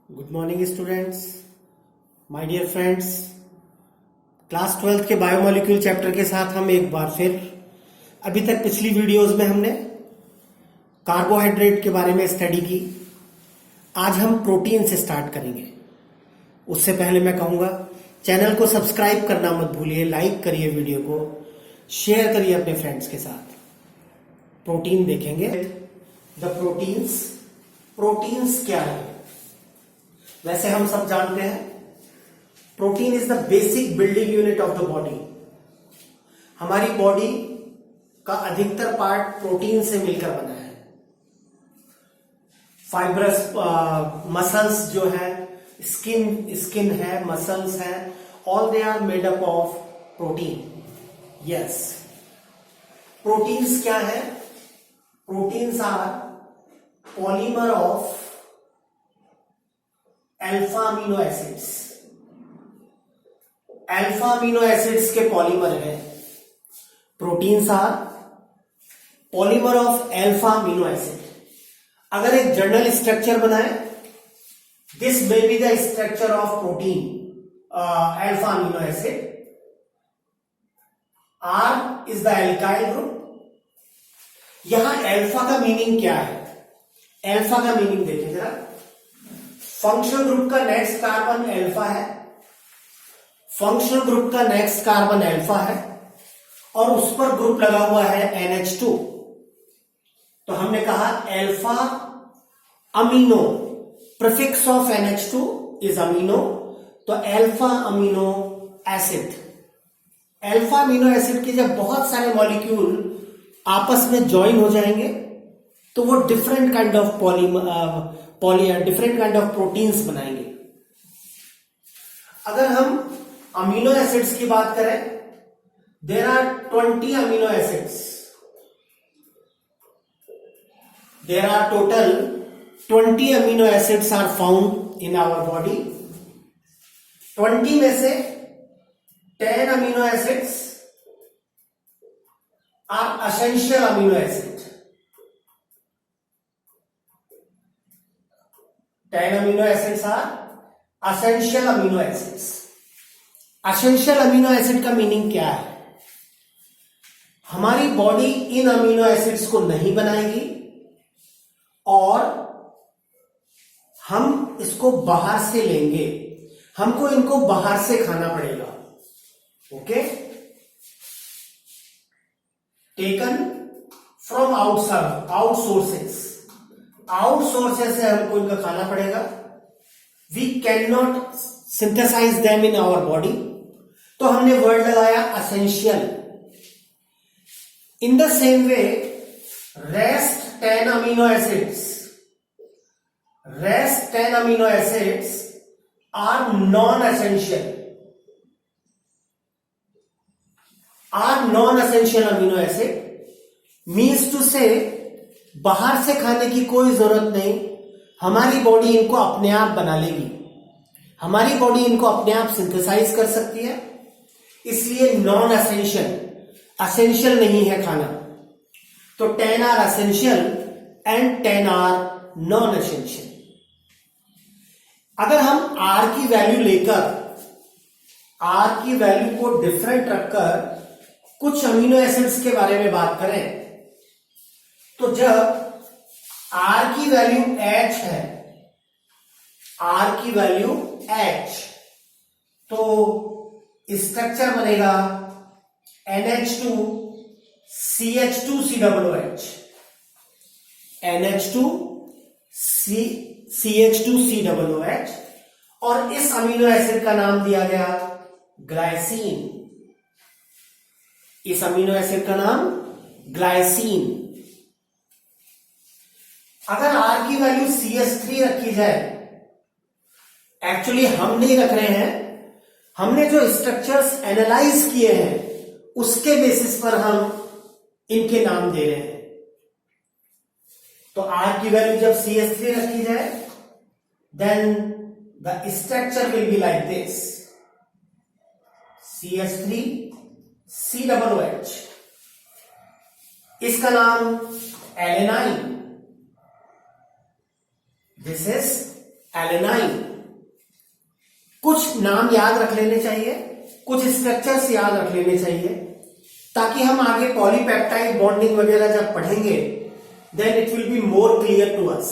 Good morning students, my dear friends. Class 12th के biomolecule chapter के साथ हम एक बार फिर अभी तक पिछली वीडियोस में हमने कार्बोहाइड्रेट के बारे में स्टडी की। आज हम प्रोटीन से स्टार्ट करेंगे। उससे पहले मैं कहूंगा चैनल को सब्सक्राइब करना मत भूलिए, लाइक करिए, वीडियो को शेयर करिए अपने फ्रेंड्स के साथ। प्रोटीन देखेंगे। द प्रोटीन्स क्या है? वैसे हम सब जानते हैं protein is the basic building unit of the body. हमारी बॉडी का अधिकतर पार्ट प्रोटीन से मिलकर बना है। फाइब्रस मसल्स जो है, स्किन है, मसल्स है, all they are made up of protein. Yes, proteins क्या है? Proteins are polymer of alpha amino acids. Alpha amino acids के पॉलीमर है। Proteins are polymer of alpha amino acid. अगर एक जर्नल स्ट्रक्चर बनाए, this may be the structure of protein alpha amino acid. R is the alkyl group. यहां alpha का meaning क्या है? Alpha का मीनिंग देखिए जरा। फंक्शनल ग्रुप का नेक्स्ट कार्बन अल्फा है। फंक्शनल ग्रुप का नेक्स्ट कार्बन अल्फा है और उस पर ग्रुप लगा हुआ है NH2। तो हमने कहा alpha amino, prefix of NH2 is amino, तो alpha amino acid. Alpha amino acid के जब बहुत सारे मॉलिक्यूल आपस में ज्वाइन हो जाएंगे तो वो different kind of different kind of proteins बनाएंगे। अगर हम अमीनो एसिड्स की बात करें, there are 20 amino acids. There are total 20 amino acids are found in our body. 20 में से 10 amino acids are essential amino acid. 10 amino acids are essential amino acids. Essential amino acid का meaning क्या है? हमारी body in amino acids को नहीं बनाएगी और हम इसको बाहर से लेंगे। हमको इनको बाहर से खाना पड़ेगा। Okay, taken from outsources. Outsources से हमको इनका खाना पड़ेगा। We can not synthesise them in our body, तो हमने वर्ड लगाया essential. In the same way rest 10 amino acids are non essential amino acid. Means to say बाहर से खाने की कोई जरूरत नहीं, हमारी बॉडी इनको अपने आप बना लेगी। हमारी बॉडी इनको अपने आप सिंथेसाइज कर सकती है, इसलिए नॉन एसेंशियल नहीं है खाना। तो 10 are essential and 10 are non essential. अगर हम आर की वैल्यू लेकर, आर की वैल्यू को डिफरेंट रखकर कुछ अमीनो एसिड्स के बारे में बात करें, तो जब R की वैल्यू H है, R की वैल्यू H, तो स्ट्रक्चर बनेगा NH2 CH2COOH। NH2 CH2COOH और इस अमीनो एसिड का नाम दिया गया ग्लाइसिन। इस अमीनो एसिड का नाम ग्लाइसिन। अगर R की वैल्यू CH3 रखी जाए, एक्चुअली हम नहीं रख रहे हैं, हमने जो स्ट्रक्चर्स एनालाइज किए हैं उसके बेसिस पर हम इनके नाम दे रहे हैं। तो R की वैल्यू जब CH3 रखी जाए, then the structure will be like this, CH3 COOH। इसका नाम एलेनाइन। This is alanine. कुछ नाम याद रख लेने चाहिए, कुछ स्ट्रक्चर्स याद रख लेने चाहिए, ताकि हम आगे पॉलीपेप्टाइड बॉन्डिंग वगैरह जब पढ़ेंगे then it will be more clear to us.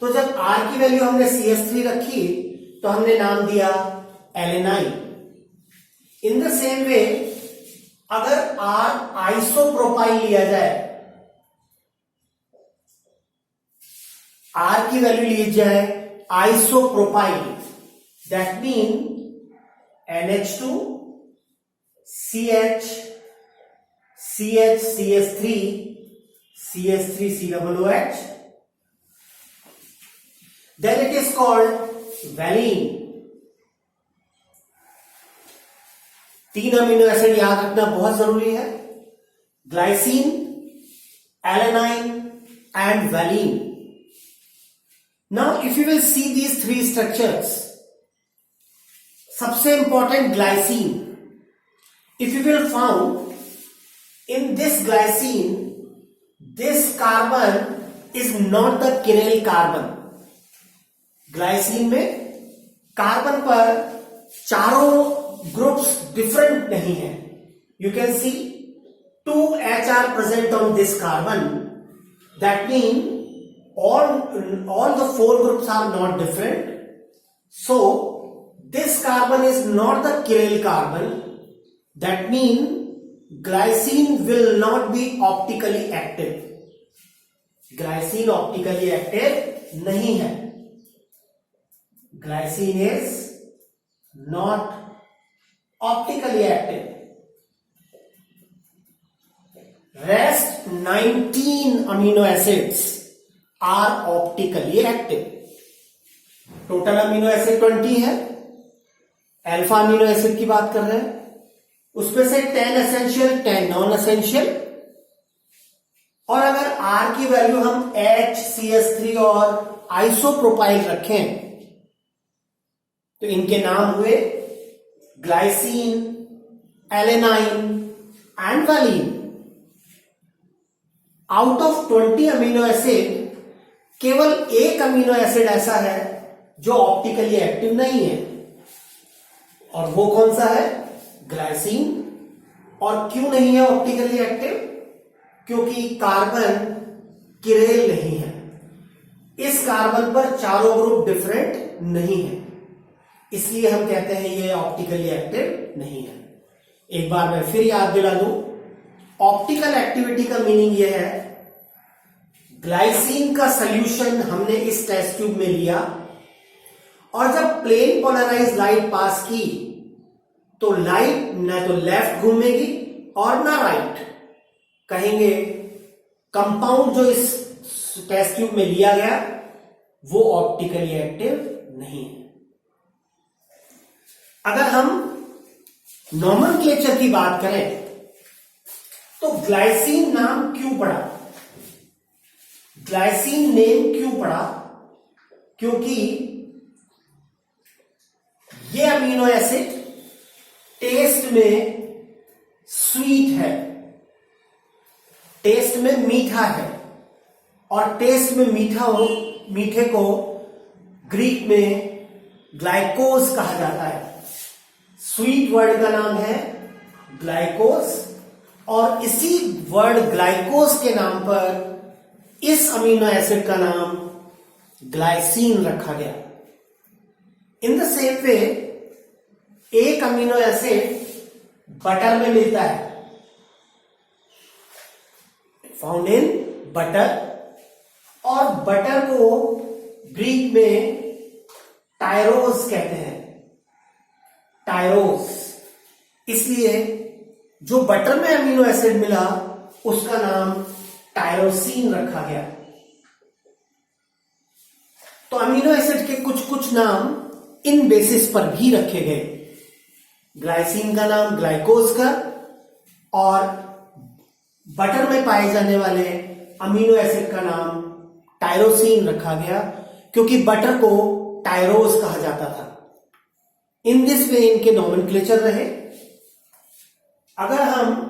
तो जब R की वैल्यू हमने CH3 रखी तो हमने नाम दिया एलेनाइन। इन द सेम वे अगर R आइसोप्रोपाइल लिया जाए, R की वैल्यू ली जाए isopropyl, that mean NH2 CH CH CH3 CH3 COOH, then it is called valine। 3 amino acid याद रखना बहुत जरूरी है, glycine, alanine and valine। Now if you will see these 3 structures, सबसे important glycine, if you will found in this glycine this carbon is not the chiral carbon। Glycine में carbon पर चारों groups different नहीं है। You can see 2 H are present on this carbon, that mean all the 4 groups are not different, so this carbon is not the chiral carbon, that mean glycine will not be optically active। Glycine optically active नहीं है, glycine is not optically active. Rest 19 amino acids are optically active. Total amino acid 20 है, alpha amino acid की बात कर रहे हैं, उसमें से 10 एसेंशियल 10 नॉन एसेंशियल। और अगर R की वैल्यू हम HCH3 और आइसोप्रोपाइल रखें तो इनके नाम हुए glycine, alanine and valine। Out of 20 amino acid केवल एक अमीनो एसिड ऐसा है जो ऑप्टिकली एक्टिव नहीं है, और वो कौन सा है? ग्लाइसिन। और क्यों नहीं है ऑप्टिकली एक्टिव? क्योंकि कार्बन किरेल नहीं है, इस कार्बन पर चारों ग्रुप डिफरेंट नहीं है, इसलिए हम कहते हैं ये ऑप्टिकली एक्टिव नहीं है। एक बार मैं फिर याद दिला दूं, ऑप्टिकल एक्टिविटी का मीनिंग यह है, ग्लाइसिन का सॉल्यूशन हमने इस टेस्ट ट्यूब में लिया और जब प्लेन पोलराइज लाइट पास की तो लाइट न तो लेफ्ट घूमेगी और ना राइट। कहेंगे कंपाउंड जो इस टेस्ट ट्यूब में लिया गया वो ऑप्टिकली एक्टिव नहीं है। अगर हम नॉमेनक्लेचर की बात करें तो ग्लाइसिन नाम क्यों पड़ा? ग्लाइसिन नेम क्यों पड़ा? क्योंकि ये अमीनो एसिड टेस्ट में स्वीट है, टेस्ट में मीठा है, और टेस्ट में मीठे को ग्रीक में ग्लाइकोज कहा जाता है। स्वीट वर्ड का नाम है ग्लाइकोज, और इसी वर्ड ग्लाइकोज के नाम पर इस अमीनो एसिड का नाम ग्लाइसिन रखा गया। इन द सेम वे एक अमीनो एसिड बटर में मिलता है, फाउंड इन बटर, और बटर को ग्रीक में टायरोस कहते हैं, टायरोस। इसलिए जो बटर में अमीनो एसिड मिला उसका नाम टायरोसिन रखा गया। तो अमीनो एसिड के कुछ कुछ नाम इन बेसिस पर भी रखे गए, ग्लाइसिन का नाम ग्लाइकोज का, और बटर में पाए जाने वाले अमीनो एसिड का नाम टायरोसिन रखा गया, क्योंकि बटर को टायरोस कहा जाता था। इन दिस वे इनके नॉमेनक्लेचर रहे। अगर हम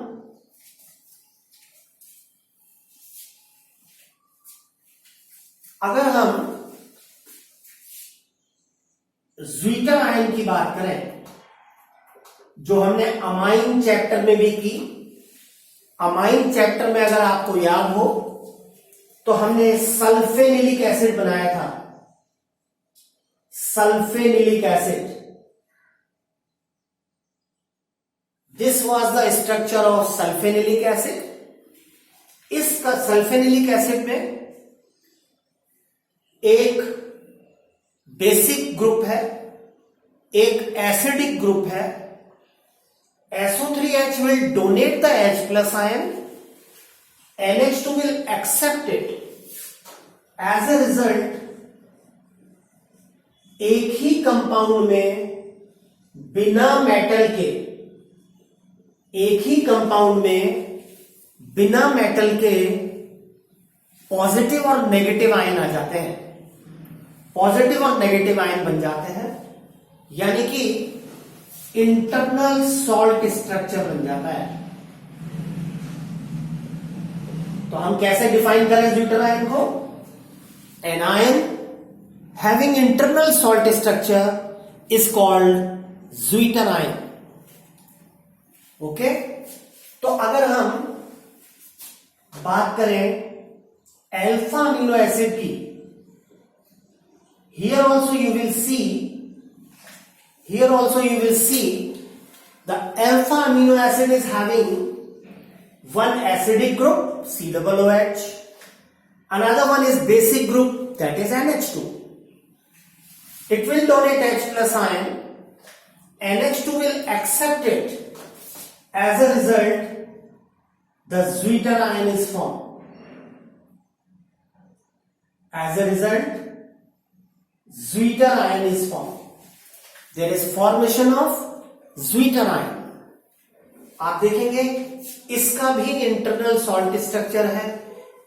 ज्वीटर आयन की बात करें, जो हमने अमाइन चैप्टर में भी की, अमाइन चैप्टर में अगर आपको याद हो तो हमने सल्फेनिलिक एसिड बनाया था, sulphanilic acid. This was the structure of sulphanilic acid. इस सल्फेनिलिक एसिड में एक बेसिक ग्रुप है, एक एसिडिक ग्रुप है। SO3H will donate the H plus ion, NH2 will accept it. As a result, एक ही कंपाउंड में बिना मेटल के, एक ही कंपाउंड में बिना मेटल के पॉजिटिव और नेगेटिव आयन आ जाते हैं, पॉजिटिव और नेगेटिव आयन बन जाते हैं, यानी कि इंटरनल सॉल्ट स्ट्रक्चर बन जाता है। तो हम कैसे डिफाइन करें ज्वीटर आयन को? An ion having internal salt structure is called zwitterion. Okay, तो अगर हम बात करें अल्फा अमीनो एसिड की, here also you will see the alpha amino acid is having one acidic group COOH, another one is basic group, that is NH2. It will donate H plus ion, NH2 will accept it, as a result the Zwitter ion is formed. As a result Zwitter ion is formed. There is formation of Zwitter ion. आप देखेंगे इसका भी internal salt structure है,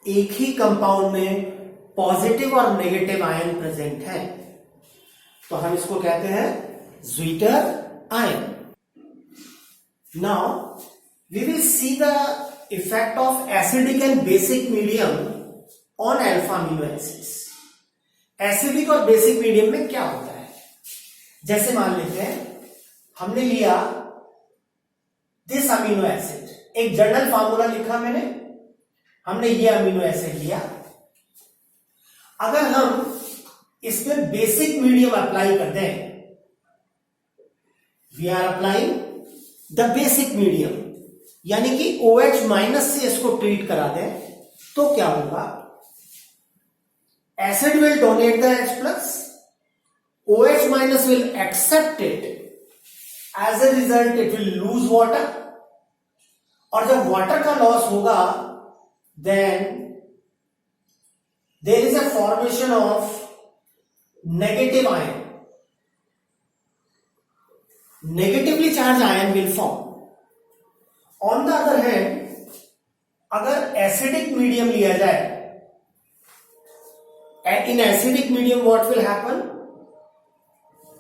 एक ही compound में positive और negative ion present है, तो हम इसको कहते हैं zwitter ion. Now we will see the effect of acidic and basic medium on alpha amino acids. Acidic और बेसिक मीडियम में क्या होता है? जैसे मान लेते हैं हमने लिया दिस अमीनो एसिड, एक जनरल फार्मूला लिखा मैंने, हमने ये अमीनो एसिड लिया। अगर हम इसमें बेसिक मीडियम अप्लाई कर दें, we are applying the basic medium, यानी कि OH माइनस से इसको ट्रीट करा दें, तो क्या होगा? Acid will donate the H plus, OH minus will accept it, as a result it will lose water, और जब वाटर का लॉस होगा then there is a formation of negative ion, negatively charged ion will form. On the other hand, अगर acidic medium लिया जाए, in acidic medium what will happen?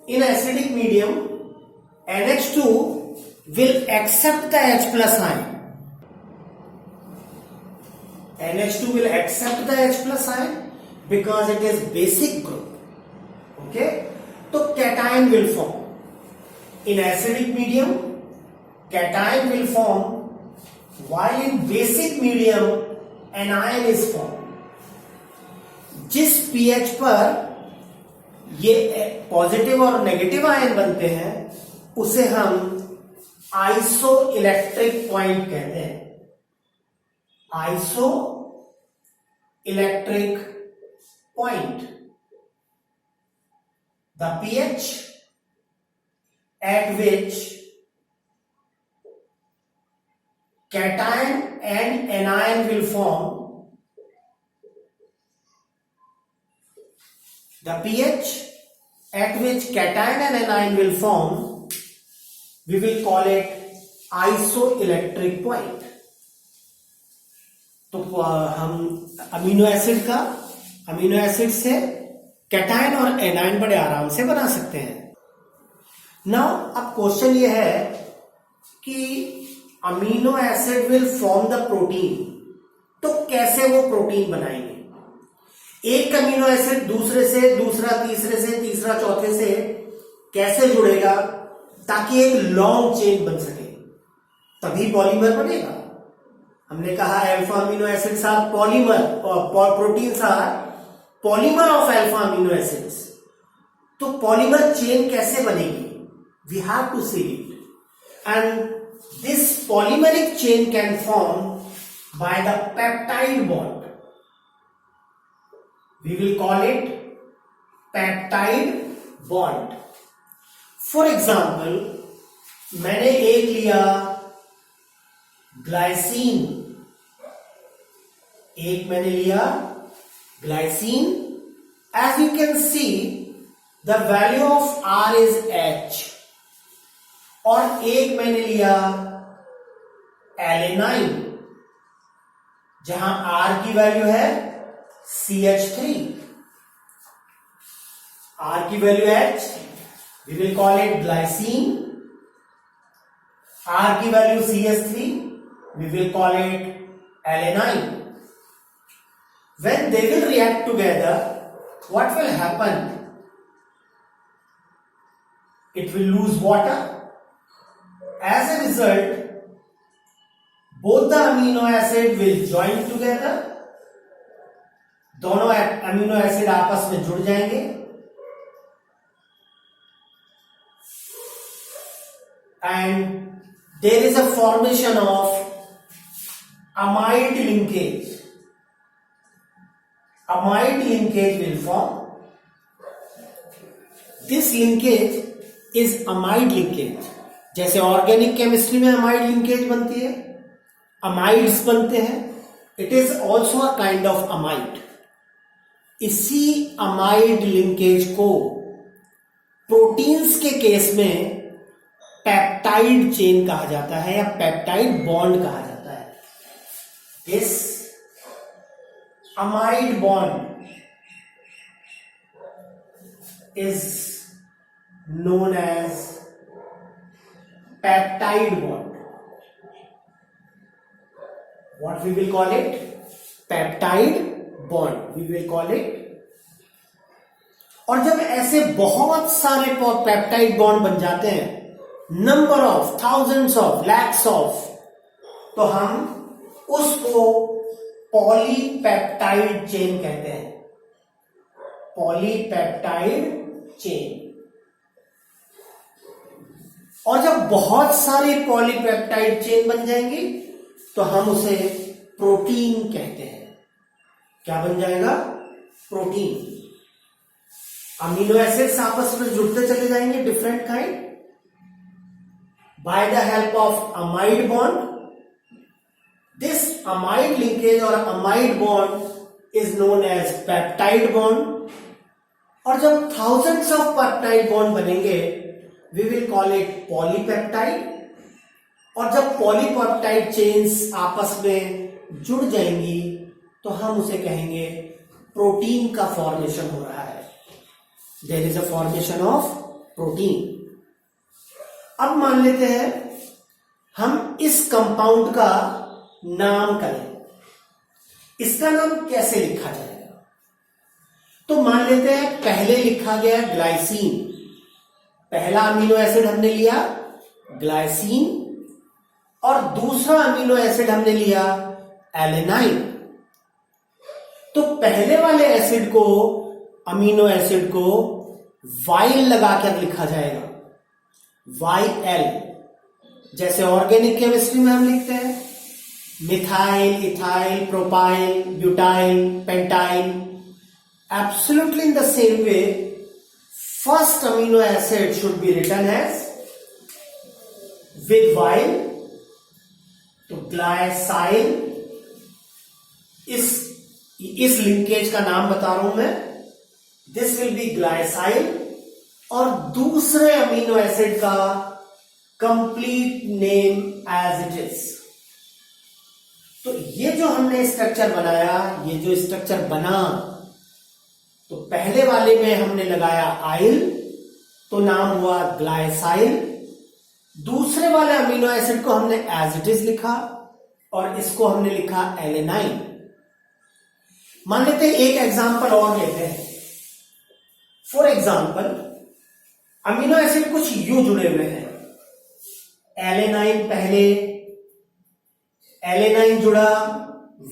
In acidic medium NH2 will accept the H plus ion. NH2 will accept the H plus ion because it is basic group. Okay, so cation will form. In acidic medium cation will form, while in basic medium anion is formed. जिस pH पर ये positive और negative ion बनते हैं उसे हम iso electric point कहते हैं। Iso electric point, the pH at which cation and anion will form, the pH at which cation and anion will form, we will call it isoelectric point. तो हम amino acid से cation और anion बड़े आराम से बना सकते हैं। नाउ अब क्वेश्चन ये है कि amino acid will form the protein, तो कैसे वो प्रोटीन बनाएंगे? एक अमीनो एसिड दूसरे से, दूसरा तीसरे से, तीसरा चौथे से कैसे जुड़ेगा? ताकि एक लॉन्ग चेन बन सके, तभी पॉलीमर बनेगा। हमने कहा alpha amino acids are polymer और proteins are polymer of alpha amino acids. तो पॉलीमर चेन कैसे बनेगी? We have to see it, and this polymeric chain can form by the peptide bond. We will call it peptide bond. For example, मैंने एक लिया glycine, एक मैंने लिया glycine. As you can see, the value of R is H. और एक मैंने लिया एलेनाइन, जहां R की वैल्यू है CH3. R की value H, we will call it glycine. R की value CH3, we will call it alanine. When they will react together, what will happen? It will lose water. As a result, both the amino acid will join together. दोनों amino acid आपस में जुड़ जाएंगे and there is a formation of amide linkage. Amide linkage will form. This linkage is amide linkage. जैसे organic chemistry में amide linkage बनती है, amides बनते हैं, it is also a kind of amide. इसी अमाइड लिंकेज को proteins के case में पेप्टाइड चेन कहा जाता है या पेप्टाइड बॉन्ड कहा जाता है. This amide bond is known as peptide bond. What we will call it? Peptide bond we will call it. और जब ऐसे बहुत सारे पेप्टाइड बॉन्ड बन जाते हैं, number of thousands of lakhs of, तो हम उसको पॉलीपेप्टाइड चेन कहते हैं. Polypeptide chain. और जब बहुत सारी पॉलीपेप्टाइड चेन बन जाएंगी तो हम उसे प्रोटीन कहते हैं. क्या बन जाएगा? प्रोटीन. अमीनो एसिड्स आपस में जुड़ते चले जाएंगे different kind by the help of amide bond. This amide linkage और amide bond is known as peptide bond. और जब थाउजेंड्स ऑफ पेप्टाइड बॉन्ड बनेंगे we will call it polypeptide. और जब पॉलीपेप्टाइड चेन्स आपस में जुड़ जाएंगी तो हम उसे कहेंगे प्रोटीन का फॉर्मेशन हो रहा है. There is a formation of protein. अब मान लेते हैं हम इस कंपाउंड का नाम करें. इसका नाम कैसे लिखा जाएगा? तो मान लेते हैं पहले लिखा गया ग्लाइसिन. पहला अमीनो एसिड हमने लिया ग्लाइसिन और दूसरा अमीनो एसिड हमने लिया एलेनाइन. तो पहले वाले एसिड को, अमीनो एसिड को वाइल लगाकर लिखा जाएगा, YL. जैसे ऑर्गेनिक केमिस्ट्री में हम लिखते हैं methyl, ethyl, propyl, butyl, pentyl. Absolutely in the same way first amino acid should be written as with yl. तो ग्लाइसाइल. इस लिंकेज का नाम बता रहा हूं मैं. This will be glycyl. और दूसरे अमीनो एसिड का complete name as it is. तो ये जो हमने स्ट्रक्चर बनाया, ये जो स्ट्रक्चर बना, तो पहले वाले में हमने लगाया आइल तो नाम हुआ ग्लाइसाइल. दूसरे वाले अमीनो एसिड को हमने एज इट इज लिखा और इसको हमने लिखा एलेनाइन. मान लेते हैं एक एग्जांपल और लेते हैं. फॉर एग्जांपल अमीनो एसिड कुछ यू जुड़े हुए हैं, एलेनाइन पहले, एलेनाइन जुड़ा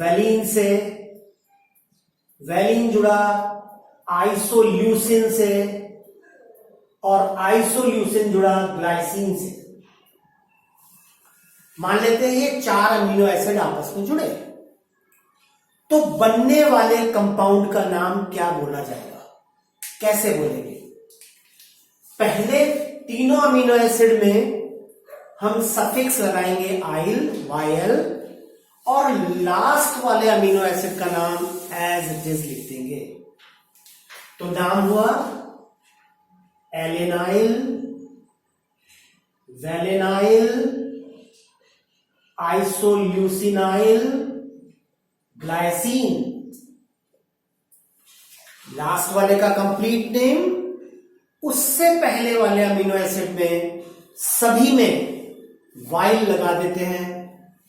वैलीन से, वैलीन जुड़ा आइसोल्यूसिन से, और आइसोल्यूसिन जुड़ा ग्लाइसिन से। मान लेते हैं ये 4 अमीनो एसिड आपस में जुड़े, तो बनने वाले कंपाउंड का नाम क्या बोला जाएगा, कैसे बोलेंगे? पहले तीनों अमीनो एसिड में हम सफिक्स लगाएंगे आइल, वायल, और लास्ट वाले अमीनो एसिड का नाम एज इट इज लिख देंगे। तो नाम हुआ एलेनाइल, वेलेनाइल, आइसोल्यूसिनाइल, ग्लाइसिन। लास्ट वाले का कंप्लीट नेम, उससे पहले वाले अमीनो एसिड में सभी में वाइल लगा देते हैं,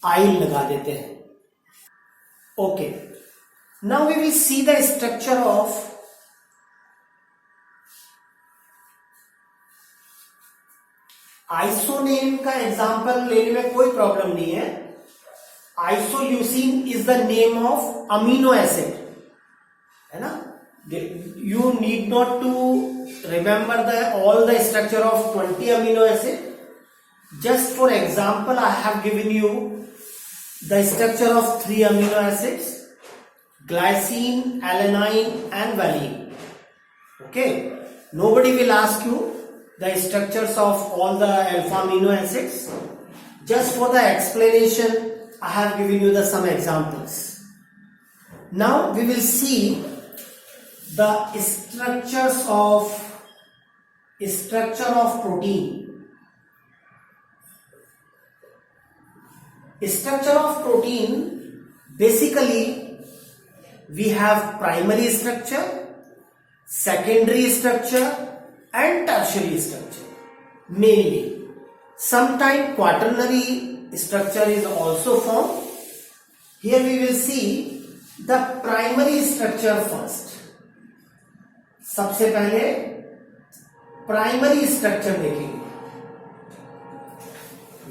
आइल लगा देते हैं। Okay, now we will see the structure of आइसोनेम का एग्जांपल लेने में कोई प्रॉब्लम नहीं है। Isoleucine is the name of amino acid, है ना? You need not to remember all the structure of 20 amino acid. Just for example, I have given you the structure of 3 amino acids: glycine, alanine, and valine. Okay, nobody will ask you the structures of all the alpha amino acids. Just for the explanation, I have given you some examples. Now we will see the structure of protein. Structure of protein, basically we have primary structure, secondary structure, and tertiary structure. Mainly sometimes quaternary structure is also formed. Here we will see the primary structure first. सबसे पहले primary structure देखेंगे।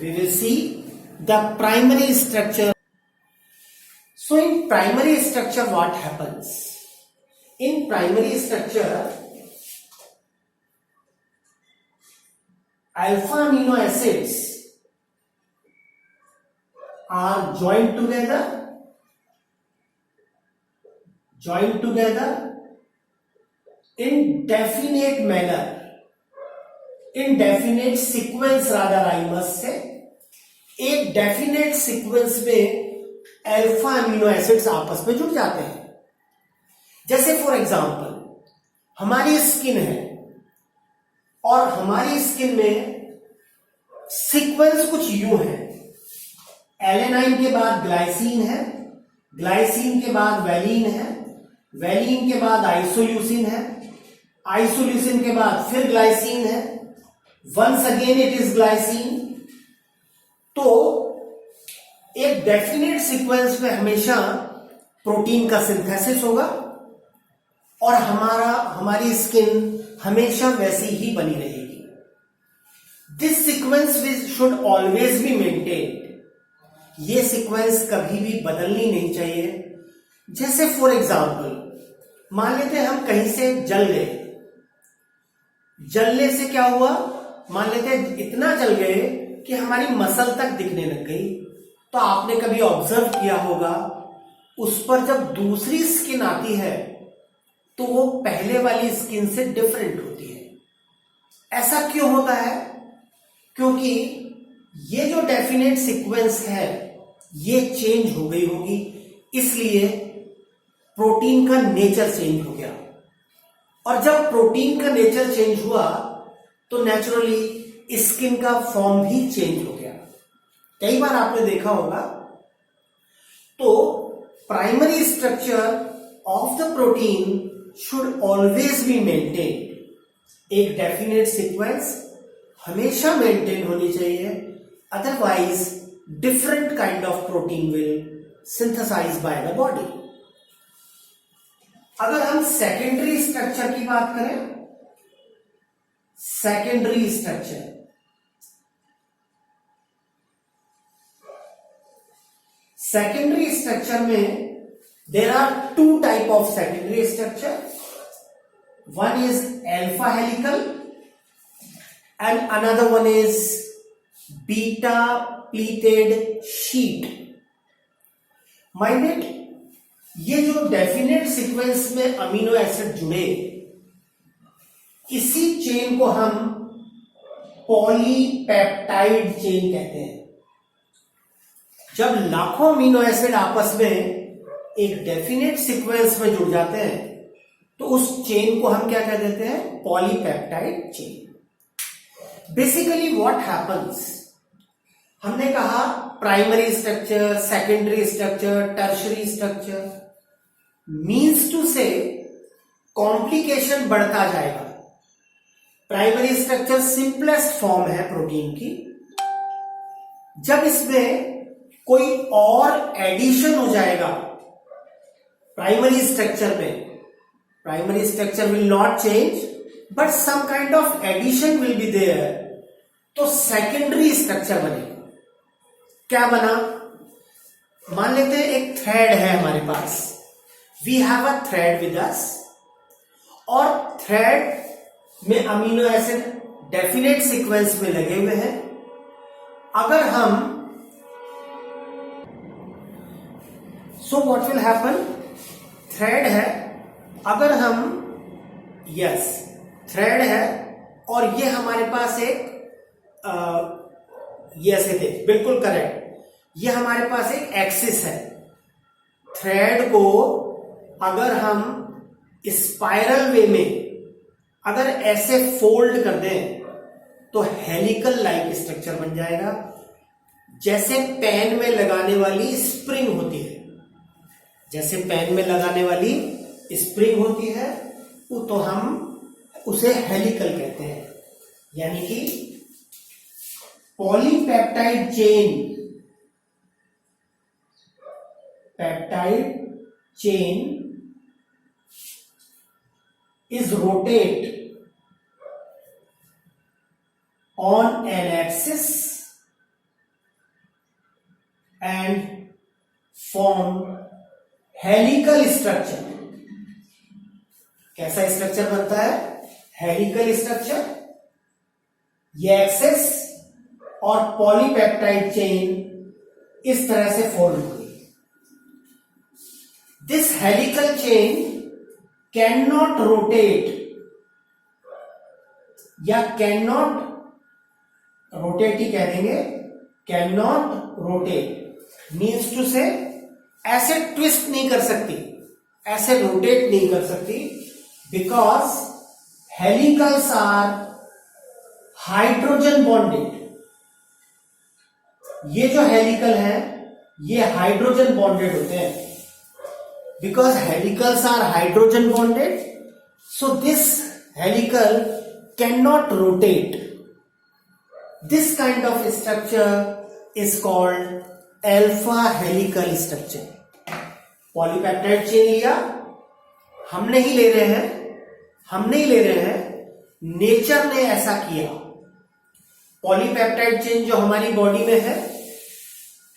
We will see the primary structure. So in primary structure what happens? In primary structure alpha amino acids are joined together in definite manner, in definite sequence rather I must say। एक definite sequence में alpha amino acids आपस में जुड़ जाते हैं। जैसे for example हमारी skin है और हमारी स्किन में सीक्वेंस कुछ यूं है, एलेनाइन के बाद ग्लाइसिन है, ग्लाइसिन के बाद वैलीन है, वैलीन के बाद आइसोल्यूसिन है, आइसोल्यूसिन के बाद फिर ग्लाइसिन है, once again it is glycine. तो एक डेफिनेट सीक्वेंस में हमेशा प्रोटीन का सिंथेसिस होगा और हमारी स्किन हमेशा वैसी ही बनी रहेगी। This sequence should always be maintained. ये सीक्वेंस कभी भी बदलनी नहीं चाहिए। जैसे फॉर एग्जांपल मान लेते हैं हम कहीं से जल गए, जलने से क्या हुआ, मान लेते हैं इतना जल गए कि हमारी मसल तक दिखने लग गई। तो आपने कभी ऑब्जर्व किया होगा उस पर जब दूसरी स्किन आती है तो वो पहले वाली स्किन से डिफरेंट होती है। ऐसा क्यों होता है? क्योंकि ये जो डेफिनेट सीक्वेंस है ये चेंज हो गई होगी, इसलिए प्रोटीन का नेचर चेंज हो गया। और जब प्रोटीन का नेचर चेंज हुआ तो नेचुरली स्किन का फॉर्म भी चेंज हो गया। कई बार आपने देखा होगा। तो primary structure of the protein should always be maintained. एक डेफिनेट सीक्वेंस हमेशा मेंटेन होनी चाहिए, otherwise different kind of protein will synthesize by the body. अगर हम सेकेंडरी स्ट्रक्चर की बात करें, सेकेंडरी स्ट्रक्चर। सेकेंडरी स्ट्रक्चर में there are two type of secondary structure. One is alpha helical and another one is beta pleated sheet. Minded, ये जो definite sequence में amino acid जुड़े, इसी चेन को हम पॉलीपेप्टाइड चेन कहते हैं। जब लाखों अमीनो एसिड आपस में एक डेफिनेट सीक्वेंस में जुड़ जाते हैं तो उस चेन को हम क्या कह देते हैं? Polypeptide chain. Basically what happens, हमने कहा primary structure, secondary structure, tertiary structure, means to say complication बढ़ता जाएगा। प्राइमरी स्ट्रक्चर सिंपलेस्ट फॉर्म है प्रोटीन की। जब इसमें कोई और एडिशन हो जाएगा प्राइमरी स्ट्रक्चर में, primary structure will not change but some kind of addition will be there, तो सेकेंडरी स्ट्रक्चर बनेगा। क्या बना? मान लेते हैं एक थ्रेड है हमारे पास, we have a thread with us, और थ्रेड में अमीनो एसिड डेफिनेट सीक्वेंस में लगे हुए हैं। अगर हम so what will happen, thread है, अगर हम थ्रेड है और ये हमारे पास एक ये ऐसे थे, बिल्कुल करेक्ट, ये हमारे पास एक एक्सिस है। थ्रेड को अगर हम स्पाइरल वे में अगर ऐसे फोल्ड कर दें तो हेलिकल लाइक स्ट्रक्चर बन जाएगा, जैसे पेन में लगाने वाली स्प्रिंग होती है। जैसे पेन में लगाने वाली स्प्रिंग होती है तो हम उसे हेलिकल कहते हैं। यानी कि polypeptide chain, peptide chain is rotate on an axis and form helical structure। कैसा स्ट्रक्चर बनता है? Helical structure. ये एक्सेस और पॉलीपेप्टाइड चेन इस तरह से फॉर्म हुई। This helical chain can not rotate या कैन नॉट रोटेट ही कह देंगे, can not rotate means to say ऐसे ट्विस्ट नहीं कर सकती, ऐसे रोटेट नहीं कर सकती, बिकॉज हेलिकल्स आर हाइड्रोजन बॉन्डेड। ये जो हेलिकल है ये हाइड्रोजन बॉन्डेड होते हैं। Because helicals are hydrogen bonded, so this helical cannot rotate. This kind of structure is called alpha helical structure. Polypeptide chain लिया, हम नहीं ले रहे हैं, नेचर ने ऐसा किया। पॉलीपेप्टाइड चेन जो हमारी बॉडी में है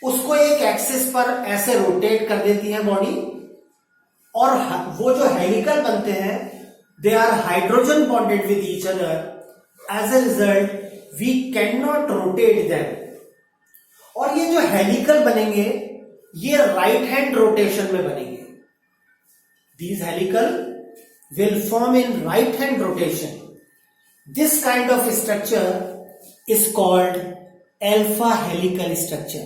उसको एक एक्सिस पर ऐसे रोटेट कर देती है बॉडी, और वो जो हेलिकल बनते हैं they are hydrogen bonded with each other, as a result we can not rotate them. और ये जो हेलिकल बनेंगे ये राइट हैंड रोटेशन में बनेंगे। These helical will form in right hand rotation. This kind of structure is called alpha helical structure.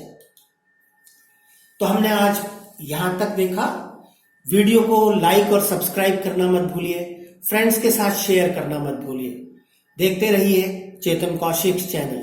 तो हमने आज यहां तक देखा। वीडियो को लाइक और सब्सक्राइब करना मत भूलिए, फ्रेंड्स के साथ शेयर करना मत भूलिए। देखते रहिए चेतन कौशिक चैनल।